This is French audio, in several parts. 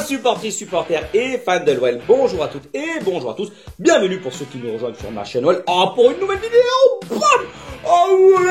supportrices, supporters et fans de l'OL, bonjour à toutes et bonjour à tous. Bienvenue pour ceux qui nous rejoignent sur ma chaîne OL. Pour une nouvelle vidéo. Bam. Oh oui,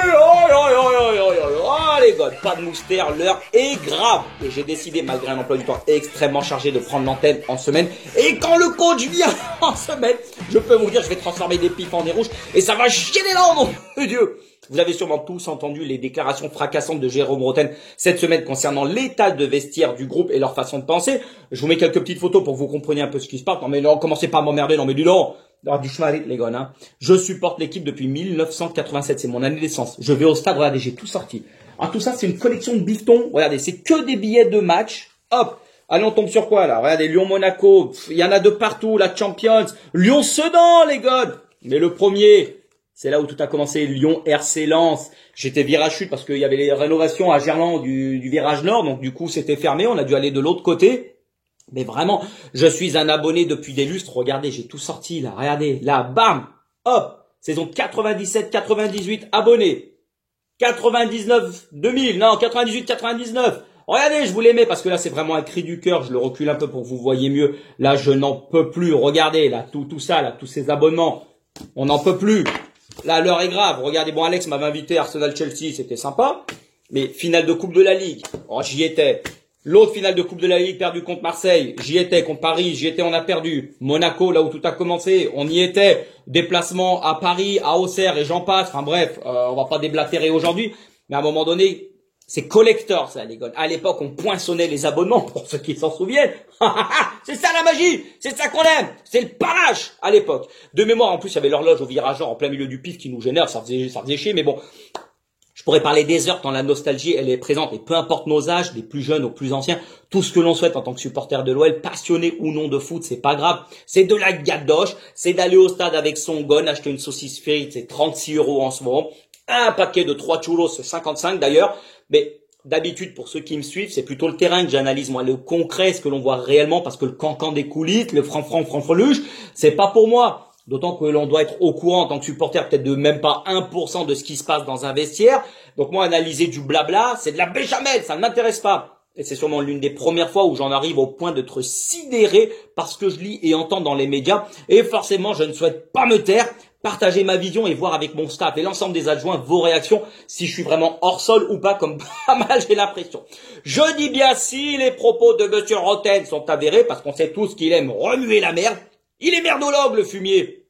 les gars, pas de moustaire, l'heure est grave. Et j'ai décidé, malgré un emploi du temps extrêmement chargé, de prendre l'antenne en semaine. Et quand le coach vient en semaine, je peux vous dire, je vais transformer des pipes en des rouges. Et ça va chier les langues, mon Dieu. Vous avez sûrement tous entendu les déclarations fracassantes de Jérôme Rotten cette semaine concernant l'état de vestiaire du groupe et leur façon de penser. Je vous mets quelques petites photos pour que vous compreniez un peu ce qui se passe. Non mais non, commencez pas à m'emmerder, non mais dis donc. Alors, du schmarit, les gars, hein. Je supporte l'équipe depuis 1987, c'est mon année de naissance. Je vais au stade, regardez, j'ai tout sorti. Alors tout ça, c'est une collection de bifetons. Regardez, c'est que des billets de match. Hop. Allez, on tombe sur quoi là? Regardez, Lyon-Monaco. Il y en a de partout, la Champions. Lyon-Sedan, les gars. Mais le premier, c'est là où tout a commencé, Lyon RC Lens. J'étais virage chute parce qu'il y avait les rénovations à Gerland du virage nord, donc du coup c'était fermé, on a dû aller de l'autre côté. Mais vraiment, je suis un abonné depuis des lustres. Regardez, j'ai tout sorti là, regardez, là, bam, hop, saison 97-98 abonnés. 99-2000, non, 98-99. Regardez, je vous les mets parce que là c'est vraiment un cri du cœur, je le recule un peu pour que vous voyez mieux. Là, je n'en peux plus. Regardez, là, tout ça, là, tous ces abonnements. On n'en peut plus. Là, l'heure est grave. Regardez, bon, Alex m'avait invité à Arsenal-Chelsea, c'était sympa. Mais finale de Coupe de la Ligue, oh, j'y étais. L'autre finale de Coupe de la Ligue perdue contre Marseille, j'y étais. Contre Paris, j'y étais, on a perdu. Monaco, là où tout a commencé, on y était. Déplacement à Paris, à Auxerre et j'en passe. Enfin bref, on va pas déblatérer aujourd'hui. Mais à un moment donné, c'est collector ça, les gars. À l'époque, on poinçonnait les abonnements, pour ceux qui s'en souviennent. C'est ça la magie, c'est ça qu'on aime, c'est le panache à l'époque. De mémoire, en plus, il y avait l'horloge au virage en plein milieu du pif qui nous génère, ça faisait chier, mais bon. Je pourrais parler des heures tant la nostalgie, elle est présente, et peu importe nos âges, des plus jeunes aux plus anciens, tout ce que l'on souhaite en tant que supporter de l'OL, passionné ou non de foot, c'est pas grave. C'est de la gadoche, c'est d'aller au stade avec son gon, acheter une saucisse frite, c'est 36 € en ce moment. Un paquet de 3 churros, c'est 55 d'ailleurs. Mais d'habitude, pour ceux qui me suivent, c'est plutôt le terrain que j'analyse, moi, le concret, ce que l'on voit réellement, parce que le cancan des coulisses, le franc-franc-franc-freluche, c'est pas pour moi. D'autant que l'on doit être au courant en tant que supporter, peut-être de même pas 1% de ce qui se passe dans un vestiaire. Donc moi, analyser du blabla, c'est de la béchamel, ça ne m'intéresse pas. Et c'est sûrement l'une des premières fois où j'en arrive au point d'être sidéré par ce que je lis et entends dans les médias. Et forcément, je ne souhaite pas me taire, partager ma vision et voir avec mon staff et l'ensemble des adjoints vos réactions, si je suis vraiment hors sol ou pas, comme pas mal j'ai l'impression. Je dis bien si les propos de Monsieur Rotten sont avérés, parce qu'on sait tous qu'il aime remuer la merde. Il est merdologue, le fumier.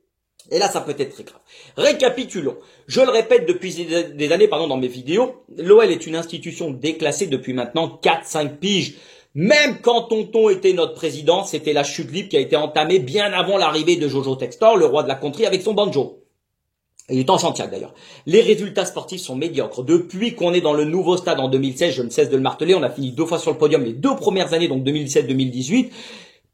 Et là, ça peut être très grave. Récapitulons. Je le répète depuis des années, dans mes vidéos, l'OL est une institution déclassée depuis maintenant 4-5 piges. Même quand Tonton était notre président, c'était la chute libre qui a été entamée bien avant l'arrivée de Jojo Textor, le roi de la country avec son banjo. Il est en Santiago d'ailleurs. Les résultats sportifs sont médiocres. Depuis qu'on est dans le nouveau stade en 2016, je ne cesse de le marteler, on a fini 2 fois sur le podium les 2 premières années, donc 2017-2018.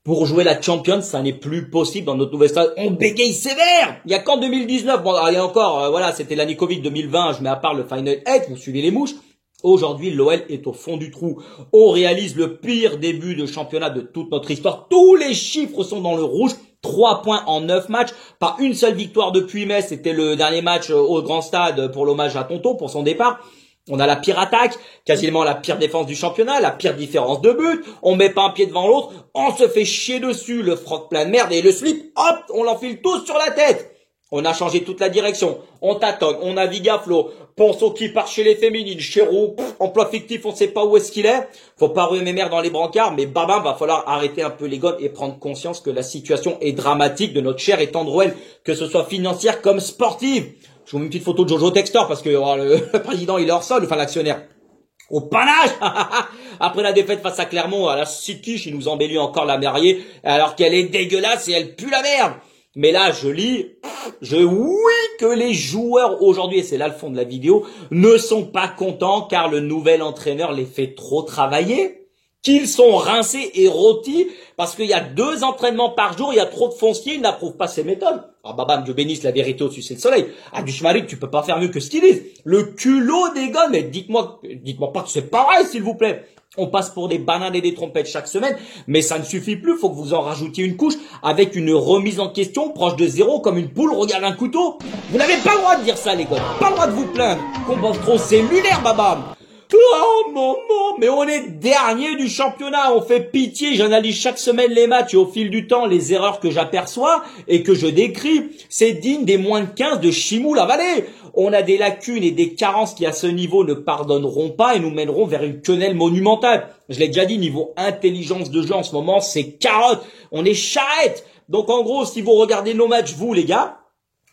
Pour jouer la Champions, ça n'est plus possible dans notre nouvel stade. On bégaye sévère. Il y a qu'en 2019, bon, il y a encore, voilà, c'était l'année Covid 2020, je mets à part le Final 8, vous suivez les mouches. Aujourd'hui, l'OL est au fond du trou. On réalise le pire début de championnat de toute notre histoire. Tous les chiffres sont dans le rouge. 3 points en 9 matchs. Pas une seule victoire depuis mai. C'était le dernier match au grand stade pour l'hommage à Tonton pour son départ. On a la pire attaque, quasiment la pire défense du championnat, la pire différence de but. On met pas un pied devant l'autre. On se fait chier dessus, le froc plein de merde et le slip, hop, on l'enfile tous sur la tête. On a changé toute la direction. On tâtonne, on navigue à flot. Ponceau qui part chez les féminines, chez Roux, emploi fictif, on sait pas où est-ce qu'il est. Faut pas ruer mes mères dans les brancards, mais babam, va falloir arrêter un peu les gones et prendre conscience que la situation est dramatique de notre cher et tendre OL, que ce soit financière comme sportive. Je vous mets une petite photo de Jojo Textor parce que le président il est hors sol, enfin l'actionnaire. Au panache. Après la défaite face à Clermont, à la Sitkish, il nous embellit encore la mariée alors qu'elle est dégueulasse et elle pue la merde. Mais là, je lis, oui que les joueurs aujourd'hui, et c'est là le fond de la vidéo, ne sont pas contents car le nouvel entraîneur les fait trop travailler. Qu'ils sont rincés et rôtis parce qu'il y a 2 entraînements par jour, il y a trop de fonciers, ils n'approuvent pas ces méthodes. Ah babam, Dieu bénisse la vérité au-dessus c'est le soleil. Ah du schmarit, tu peux pas faire mieux que ce qu'ils disent. Le culot des gars, mais dites-moi pas que c'est pareil s'il vous plaît. On passe pour des bananes et des trompettes chaque semaine, mais ça ne suffit plus, faut que vous en rajoutiez une couche avec une remise en question proche de zéro comme une poule regarde un couteau. Vous n'avez pas le droit de dire ça les gars, pas le droit de vous plaindre. Combat trop cellulaire babam. Oh maman, mais on est dernier du championnat, on fait pitié, j'analyse chaque semaine les matchs et au fil du temps, les erreurs que j'aperçois et que je décris, c'est digne des moins de 15 de Chimou-la-Vallée. On a des lacunes et des carences qui à ce niveau ne pardonneront pas et nous mèneront vers une quenelle monumentale. Je l'ai déjà dit, niveau intelligence de jeu en ce moment, c'est carotte, on est charrette. Donc en gros, si vous regardez nos matchs, vous les gars,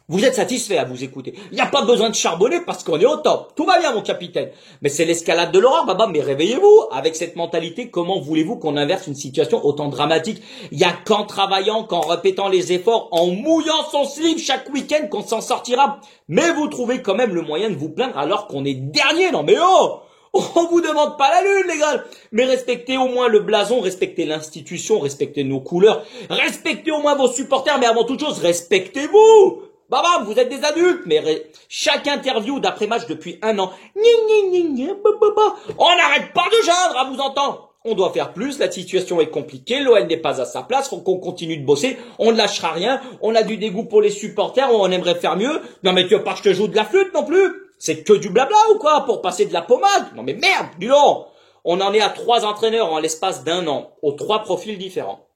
vous êtes satisfait à vous écouter. Il n'y a pas besoin de charbonner parce qu'on est au top. Tout va bien, mon capitaine. Mais c'est l'escalade de l'horreur, baba. Mais réveillez-vous. Avec cette mentalité, comment voulez-vous qu'on inverse une situation autant dramatique? Il n'y a qu'en travaillant, qu'en répétant les efforts, en mouillant son slip chaque week-end qu'on s'en sortira. Mais vous trouvez quand même le moyen de vous plaindre alors qu'on est dernier. Non mais oh! On vous demande pas la lune, les gars. Mais respectez au moins le blason, respectez l'institution, respectez nos couleurs, respectez au moins vos supporters, mais avant toute chose, respectez-vous. Baba, vous êtes des adultes, mais chaque interview d'après-match depuis 1 an, on n'arrête pas de geindre à vous entendre. On doit faire plus, la situation est compliquée, l'OL n'est pas à sa place, faut qu'on continue de bosser, on ne lâchera rien, on a du dégoût pour les supporters, on aimerait faire mieux. Non mais tu veux pas que je te joue de la flûte non plus? C'est que du blabla ou quoi pour passer de la pommade? Non mais merde, dis donc. On en est à 3 entraîneurs en l'espace d'1 an, aux 3 profils différents.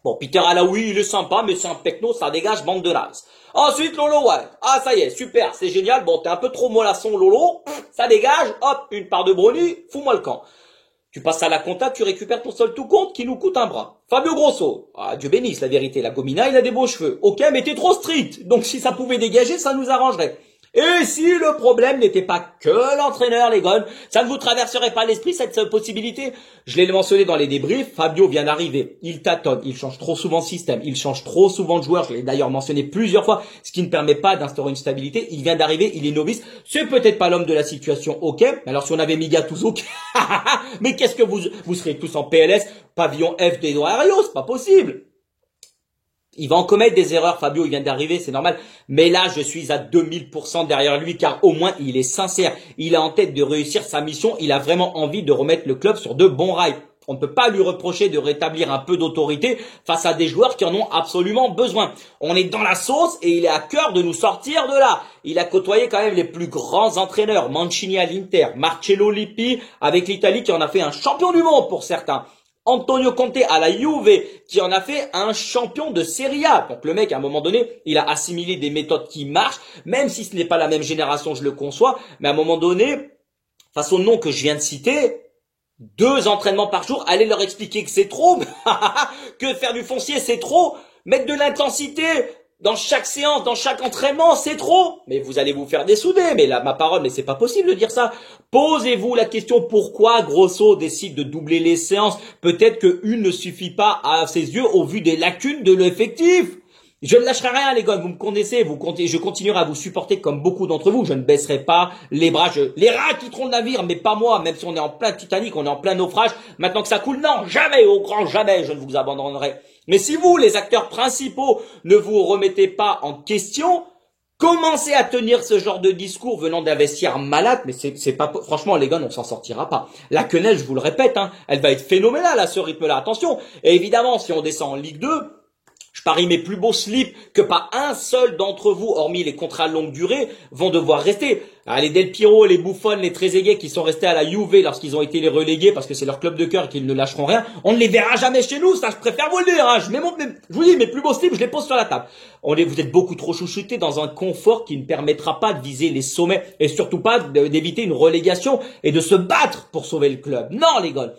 Bon, Peter Alaoui, il est sympa, mais c'est un pecno, ça dégage, bande de naze. Ensuite, Lolo White. Ah, ça y est, super, c'est génial. Bon, t'es un peu trop mollasson, Lolo. Ça dégage, hop, une part de brownie, fous-moi le camp. Tu passes à la compta, tu récupères ton seul tout compte qui nous coûte un bras. Fabio Grosso. Ah, Dieu bénisse, la vérité, la gomina, il a des beaux cheveux. Ok, mais t'es trop strict. Donc, si ça pouvait dégager, ça nous arrangerait. Et si le problème n'était pas que l'entraîneur, les gars, ça ne vous traverserait pas l'esprit cette possibilité? Je l'ai mentionné dans les débriefs, Fabio vient d'arriver, il tâtonne, il change trop souvent de système, il change trop souvent de joueur, je l'ai d'ailleurs mentionné plusieurs fois, ce qui ne permet pas d'instaurer une stabilité, il vient d'arriver, il est novice, c'est peut-être pas l'homme de la situation, ok, mais alors si on avait mis Gattuso, mais qu'est-ce que vous seriez tous en PLS, pavillon F des Ario, c'est pas possible. Il va en commettre des erreurs, Fabio, il vient d'arriver, c'est normal. Mais là, je suis à 2000% derrière lui, car au moins, il est sincère. Il a en tête de réussir sa mission. Il a vraiment envie de remettre le club sur de bons rails. On ne peut pas lui reprocher de rétablir un peu d'autorité face à des joueurs qui en ont absolument besoin. On est dans la sauce et il est à cœur de nous sortir de là. Il a côtoyé quand même les plus grands entraîneurs. Mancini à l'Inter, Marcello Lippi avec l'Italie qui en a fait un champion du monde pour certains. Antonio Conte à la Juve, qui en a fait un champion de Serie A. Donc le mec, à un moment donné, il a assimilé des méthodes qui marchent, même si ce n'est pas la même génération, je le conçois. Mais à un moment donné, face au nom que je viens de citer, 2 entraînements par jour, allez leur expliquer que c'est trop, que faire du foncier c'est trop, mettre de l'intensité dans chaque séance, dans chaque entraînement, c'est trop. Mais vous allez vous faire dessouder. Mais là, ma parole, mais c'est pas possible de dire ça. Posez-vous la question pourquoi Grosso décide de doubler les séances. Peut-être que une ne suffit pas à ses yeux au vu des lacunes de l'effectif. Je ne lâcherai rien, les gars. Vous me connaissez. Je continuerai à vous supporter comme beaucoup d'entre vous. Je ne baisserai pas les bras. Les rats quitteront le navire, mais pas moi. Même si on est en plein Titanic, on est en plein naufrage. Maintenant que ça coule, non, jamais, au grand jamais, je ne vous abandonnerai. Mais si vous, les acteurs principaux, ne vous remettez pas en question, commencez à tenir ce genre de discours venant d'un vestiaire malade, mais c'est pas, franchement, les gars, on s'en sortira pas. La quenelle, je vous le répète, elle va être phénoménale à ce rythme-là. Attention. Et évidemment, si on descend en Ligue 2, je parie mes plus beaux slips que pas un seul d'entre vous, hormis les contrats longue durée, vont devoir rester. Les Del Piero, les Buffon, les Trezeguet qui sont restés à la Juve lorsqu'ils ont été les relégués parce que c'est leur club de cœur et qu'ils ne lâcheront rien, on ne les verra jamais chez nous, ça je préfère vous le dire. Je vous dis, mes plus beaux slips, je les pose sur la table. Vous êtes beaucoup trop chouchoutés dans un confort qui ne permettra pas de viser les sommets et surtout pas d'éviter une relégation et de se battre pour sauver le club. Non, les gars.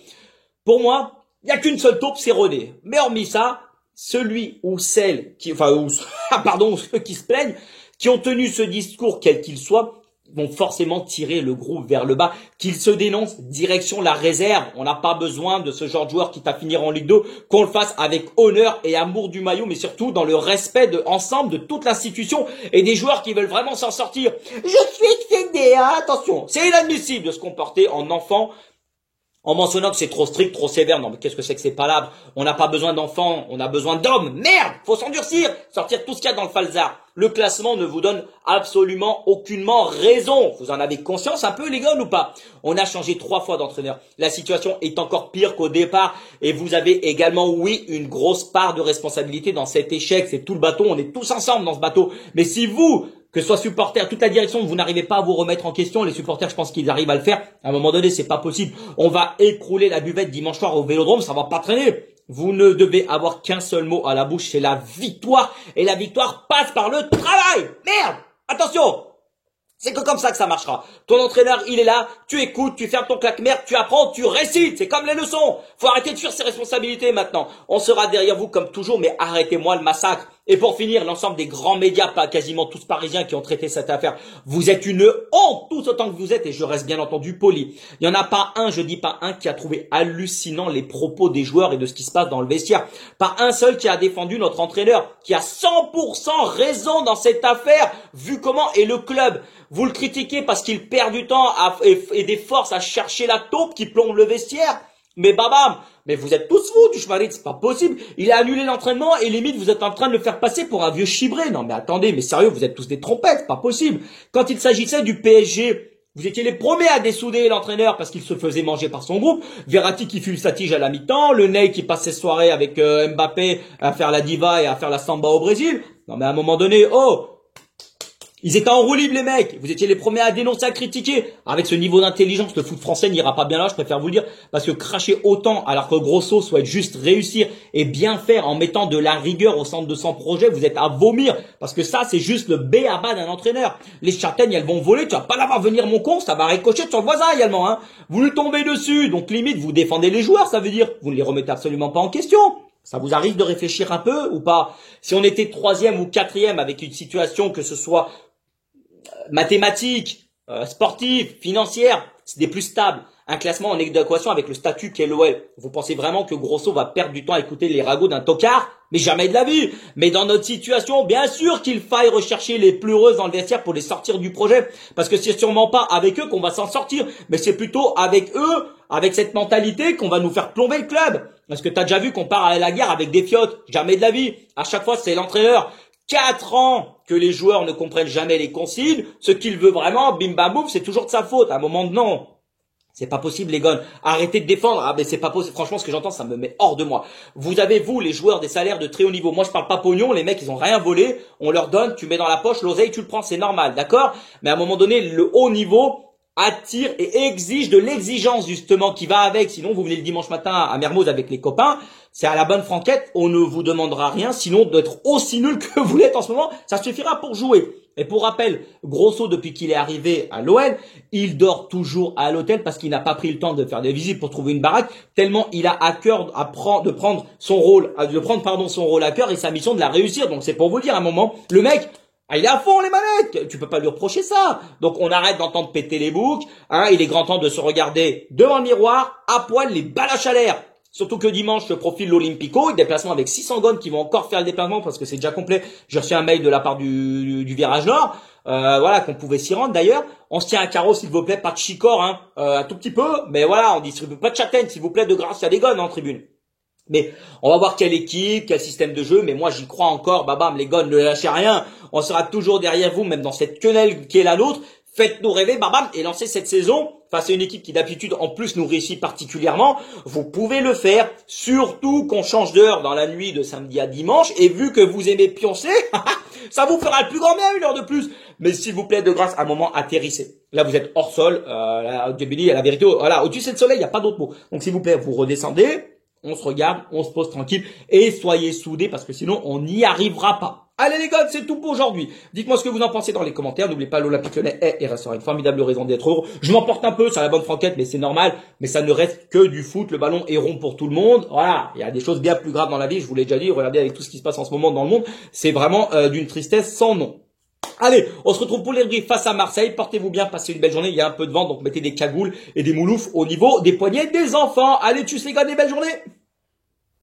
Pour moi, il n'y a qu'une seule taupe, c'est René. Mais hormis ça, celui ou celle qui, ceux qui se plaignent, qui ont tenu ce discours, quel qu'il soit, vont forcément tirer le groupe vers le bas, qu'ils se dénoncent, direction la réserve. On n'a pas besoin de ce genre de joueur qui t'a finir en Ligue 2, qu'on le fasse avec honneur et amour du maillot, mais surtout dans le respect de ensemble de toute l'institution et des joueurs qui veulent vraiment s'en sortir. Je suis excédé, attention, c'est inadmissible de se comporter en enfant, en mentionnant que c'est trop strict, trop sévère. Non, mais qu'est-ce que c'est que ces palabres? On n'a pas besoin d'enfants, on a besoin d'hommes. Merde, faut s'endurcir, sortir tout ce qu'il y a dans le falzar. Le classement ne vous donne absolument aucunement raison. Vous en avez conscience un peu, les gars, ou pas? On a changé 3 fois d'entraîneur. La situation est encore pire qu'au départ. Et vous avez également, oui, une grosse part de responsabilité dans cet échec. C'est tout le bateau, on est tous ensemble dans ce bateau. Mais si vous que ce soit supporters, toute la direction, vous n'arrivez pas à vous remettre en question. Les supporters, je pense qu'ils arrivent à le faire. À un moment donné, c'est pas possible. On va écrouler la buvette dimanche soir au Vélodrome, ça va pas traîner. Vous ne devez avoir qu'un seul mot à la bouche, c'est la victoire. Et la victoire passe par le travail. Merde! Attention! C'est que comme ça que ça marchera. Ton entraîneur, il est là, tu écoutes, tu fermes ton claque-merde, tu apprends, tu récites. C'est comme les leçons. Faut arrêter de fuir ses responsabilités maintenant. On sera derrière vous comme toujours, mais arrêtez-moi le massacre. Et pour finir, l'ensemble des grands médias, pas quasiment tous parisiens qui ont traité cette affaire, vous êtes une honte, tous autant que vous êtes, et je reste bien entendu poli. Il n'y en a pas un, je dis pas un, qui a trouvé hallucinant les propos des joueurs et de ce qui se passe dans le vestiaire. Pas un seul qui a défendu notre entraîneur, qui a 100% raison dans cette affaire, vu comment est le club. Vous le critiquez parce qu'il perd du temps et des forces à chercher la taupe qui plombe le vestiaire. Mais babam, mais vous êtes tous fous du chevalet, c'est pas possible. Il a annulé l'entraînement et limite vous êtes en train de le faire passer pour un vieux chibré. Non mais attendez, mais sérieux, vous êtes tous des trompettes, c'est pas possible. Quand il s'agissait du PSG, vous étiez les premiers à dessouder l'entraîneur parce qu'il se faisait manger par son groupe. Verratti qui fume sa tige à la mi-temps, le Ney qui passe ses soirées avec Mbappé à faire la diva et à faire la samba au Brésil. Non mais à un moment donné, ils étaient en roue libre, les mecs. Vous étiez les premiers à dénoncer, à critiquer. Avec ce niveau d'intelligence, le foot français n'ira pas bien là, je préfère vous le dire. Parce que cracher autant, alors que Grosso souhaite juste réussir et bien faire en mettant de la rigueur au centre de son projet, vous êtes à vomir. Parce que ça, c'est juste le B à bas d'un entraîneur. Les châtaignes, elles vont voler. Tu vas pas la voir venir, mon con. Ça va ricocher sur le voisin également, hein. Vous lui tombez dessus. Donc, limite, vous défendez les joueurs, ça veut dire. Vous ne les remettez absolument pas en question. Ça vous arrive de réfléchir un peu ou pas? Si on était 3e ou 4e avec une situation que ce soit mathématiques, sportives, financières, c'est des plus stables. Un classement en adéquation avec le statut qu'est l'OL. Vous pensez vraiment que Grosso va perdre du temps à écouter les ragots d'un tocard? Mais jamais de la vie. Mais dans notre situation, bien sûr qu'il faille rechercher les pleureuses dans le vestiaire pour les sortir du projet. Parce que c'est sûrement pas avec eux qu'on va s'en sortir. Mais c'est plutôt avec eux, avec cette mentalité qu'on va nous faire plomber le club. Parce que t'as déjà vu qu'on part à la guerre avec des fiottes. Jamais de la vie. À chaque fois, c'est l'entraîneur. 4 ans que les joueurs ne comprennent jamais les consignes. Ce qu'il veut vraiment, bim bam boum, c'est toujours de sa faute. À un moment, non. C'est pas possible, les gars. Arrêtez de défendre. Ah, mais c'est pas possible. Franchement, ce que j'entends, ça me met hors de moi. Vous avez, vous, les joueurs, des salaires de très haut niveau. Moi, je parle pas pognon. Les mecs, ils ont rien volé. On leur donne, tu mets dans la poche, l'oseille, tu le prends, c'est normal. D'accord? Mais à un moment donné, le haut niveau attire et exige de l'exigence, justement, qui va avec. Sinon, vous venez le dimanche matin à Mermoz avec les copains. C'est à la bonne franquette. On ne vous demandera rien. Sinon, d'être aussi nul que vous l'êtes en ce moment, ça suffira pour jouer. Et pour rappel, Grosso, depuis qu'il est arrivé à l'OL, il dort toujours à l'hôtel parce qu'il n'a pas pris le temps de faire des visites pour trouver une baraque, tellement il a à cœur de prendre son rôle à cœur et sa mission de la réussir. Donc c'est pour vous dire, à un moment, le mec, il est à fond les manettes. Tu peux pas lui reprocher ça. Donc on arrête d'entendre péter les boucs. Il est grand temps de se regarder devant le miroir, à poil, les balaches à l'air. Surtout que dimanche, je profile l'Olympico, déplacement avec 600 gones qui vont encore faire le déplacement parce que c'est déjà complet. J'ai reçu un mail de la part du Virage Nord, voilà, qu'on pouvait s'y rendre d'ailleurs. On se tient à carreau, s'il vous plaît, pas de chicor, hein, un tout petit peu, mais voilà, on distribue pas de châtaigne, s'il vous plaît, de grâce, il y a des gones en tribune. Mais on va voir quelle équipe, quel système de jeu, mais moi j'y crois encore, babam, les gones, ne lâchez rien. On sera toujours derrière vous, même dans cette quenelle qui est la nôtre. Faites-nous rêver, babam, et lancez cette saison face à une équipe qui d'habitude en plus nous réussit particulièrement. Vous pouvez le faire, surtout qu'on change d'heure dans la nuit de samedi à dimanche, et vu que vous aimez pioncer, ça vous fera le plus grand bien 1 heure de plus. Mais s'il vous plaît, de grâce, à un moment, atterrissez. Là, vous êtes hors sol, là, à la vérité, voilà, au-dessus c'est le soleil, il n'y a pas d'autre mot. Donc s'il vous plaît, vous redescendez, on se regarde, on se pose tranquille, et soyez soudés, parce que sinon, on n'y arrivera pas. Allez les gars, c'est tout pour aujourd'hui. Dites-moi ce que vous en pensez dans les commentaires. N'oubliez pas, l'Olympique Lyonnais est et restera une formidable raison d'être heureux. Je m'emporte un peu, c'est à la bonne franquette, mais c'est normal. Mais ça ne reste que du foot. Le ballon est rond pour tout le monde. Voilà, il y a des choses bien plus graves dans la vie. Je vous l'ai déjà dit. Regardez avec tout ce qui se passe en ce moment dans le monde. C'est vraiment d'une tristesse sans nom. Allez, on se retrouve pour les briefs face à Marseille. Portez-vous bien, passez une belle journée. Il y a un peu de vent, donc mettez des cagoules et des mouloufs au niveau des poignets des enfants. Allez, tchuss les gars, des belles journées.